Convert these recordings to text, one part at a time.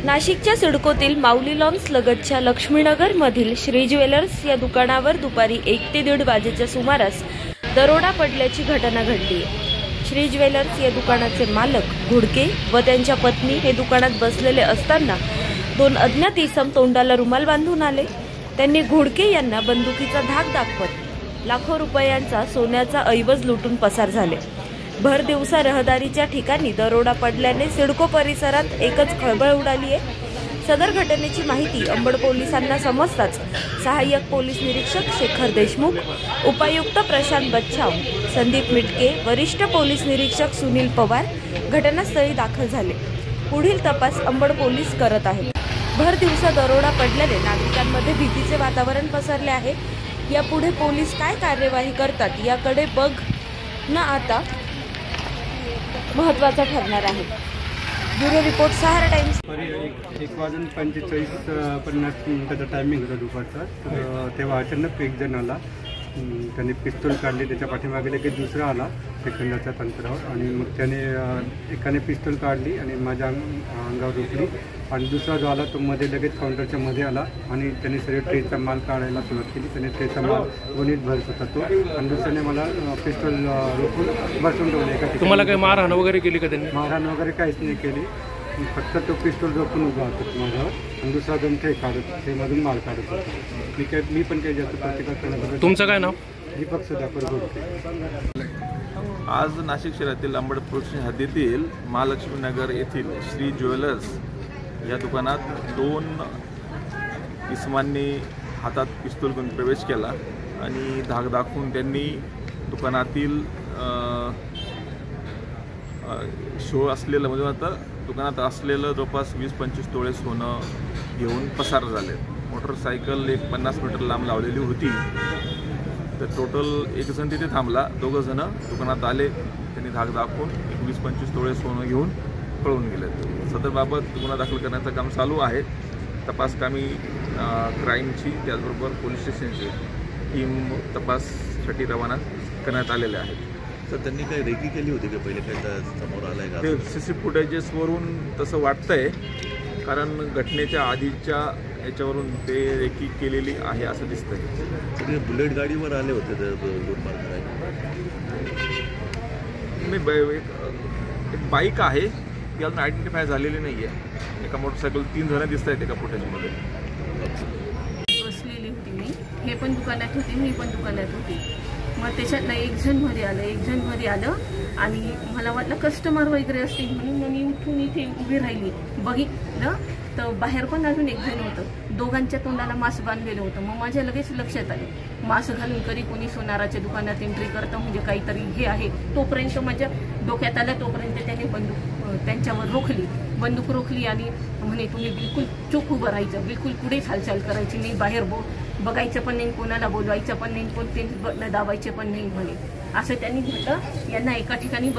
नाशिकच्या सिडकोतील माऊली लॉन्स लगतच्या लक्ष्मीनगर मधील श्री ज्वेलर्स या दुकानावर दुपारी 1 ते 1:30 वाजेच्या सुमारास दरोडा पडल्याची घटना घडली। श्री ज्वेलर्स या दुकानाचे मालक घुडके व त्यांच्या पत्नी हे दुकानात बसलेले असताना 2 अज्ञात इसम तोंडाला रुमाल बांधून आले। त्यांनी घुडके यांना बंदुकीचा धाक दाखवत लाखो रुपयांचा सोन्याचा ऐवज लुटून पसार झाले। भर दिवसा रहदारीच्या ठिकाणी दरोडा पडल्याने सिडको परिसरात एकच खळबळ उडाली आहे। सदर घटनेची माहिती अंबड पोलिसांना समजताच सहाय्यक पोलीस निरीक्षक शेखर देशमुख, उपायुक्त प्रशांत बच्छाव, संदीप मिटके, वरिष्ठ पोलीस निरीक्षक सुनील पवार घटनास्थळी दाखल झाले। पुढील तपास अंबड पोलीस करत आहेत। भर दिवसा दरोडा पडल्याने नागरिकांमध्ये भीतीचे वातावरण पसरले आहे। यापुढे पोलीस काय कार्यवाही करतात याकडे बघणं आता महत्त्वाचा ठरणार आहे। ब्युरो रिपोर्ट सहारा टाइम्स। 1:45-50 टायमिंग होता दुपारचा। तेव्हा अचानक एक जण आला, त्याने पिस्तूल काढली, त्याच्या पाठीमागे लगेच दुसरा आला सेकंदाच्या अंतरावर आणि मग त्याने एकाने पिस्तूल काढली आणि माझ्या अंगावर रोखली आणि दुसरा जो आला तो मध्ये लगेच काउंटरच्या मध्ये आला आणि त्याने सगळे ट्रेचा माल काढायला सुरुवात केली। त्याने ट्रेचा माल गोणीत भरत होता तो आणि दुसऱ्याने मला पिस्तूल रोखून बसून ठेवले एका ठिकाणी। तुम्हाला काही मारहाण वगैरे केली का त्यांनी? मारहाण वगैरे काहीच नाही केली, फक्त तो पिस्तूल रोखून उभा होता माझ्यावर आणि दुसरा जण काही काढत ते मधून माल काढत होता। मी पण काही जास्त प्रतिकार करण्याबद्दल। तुमचं काय नाव? दीपक सुधाकर घुडके। आज नाशिक शहरातील अंबड पोलीस हद्दीतील महालक्ष्मी नगर येथील श्री ज्वेलर्स या दुकानात 2 इसमांनी हातात पिस्तूल घेऊन प्रवेश केला आणि धाक दाखवून त्यांनी दुकानातील शो असलेलं म्हणजे आता दुकानात असलेलं जवळपास 20-25 तोळे सोनं घेऊन पसार झाले। मोटरसायकल एक 50 मीटर लांब लावलेली होती। तर टोटल एक जण तिथे थांबला, 2 जण दुकानात आले, त्यांनी धाक दाखवून 20-25 तोळे सोनं घेऊन पळून गेले। सदरबाबत गुन्हा दाखल करण्याचं काम चालू आहे। तपास कामी क्राईमची त्याचबरोबर पोलीस स्टेशनची टीम तपाससाठी रवाना करण्यात आलेले आहेत। तर त्यांनी काही रेकी केली होती का पहिले? काही समोर आलंय का? ते CC फुटेजेसवरून तसं वाटतंय, कारण घटनेच्या आधीच्या याच्यावरून ते रेकी केलेली आहे असं दिसतंय। ते बुलेट गाडीवर आले होते ते लूटमार करायला? एक बाईक आहे ती अजून आयडेंटिफाय झालेली नाही आहे। एका मोटरसायकल 3 जण दिसत आहेत एका फुटेजमध्ये। बसलेली होती मी, हे पण दुकानात होते, मी पण दुकानात होती। मग त्याच्यातलं एक जण मध्ये आलं आणि मला वाटलं कस्टमर वगैरे असतील म्हणून मग मी उठून इथे उभी राहिली, बघितलं तर बाहेर पण अजून एक जण होतं। दोघांच्या तोंडाला मास्क बांधलेलं होतं। मग माझ्या लगेच लक्षात आलं मास्क घालून कधी कोणी सोनाराच्या दुकानात एंट्री करतं म्हणजे काहीतरी हे आहे। तोपर्यंत माझ्या डोक्यात आलं, तोपर्यंत त्याने त्यांच्यावर बंदूक रोखली आणि म्हणे तुम्ही बिलकुल चूक उभं राहायचं, बिलकुल पुढेच हालचाल करायची नाही, बाहेर बघायचं पण नाही, कोणाला बोलवायचं पण नाही, कोणते दाबायचे पण नाही म्हणे। असं त्यांनी म्हटलं। यांना एका ठिकाणी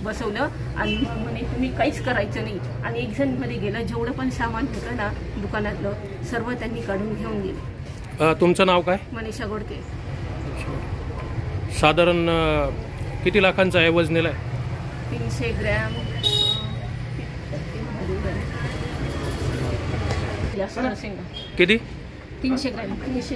बसवलं आणि म्हणे तुम्ही काहीच करायचं नाही आणि एक जण मध्ये गेलं। जेवढं पण सामान होतं ना दुकानातलं सर्व त्यांनी काढून घेऊन गेले। तुमचं नाव काय? मनीषा घोडके। साधारण किती लाखांचा ऐवज नेलाय? 300 ग्रॅम किती? 300 ग्रॅम 300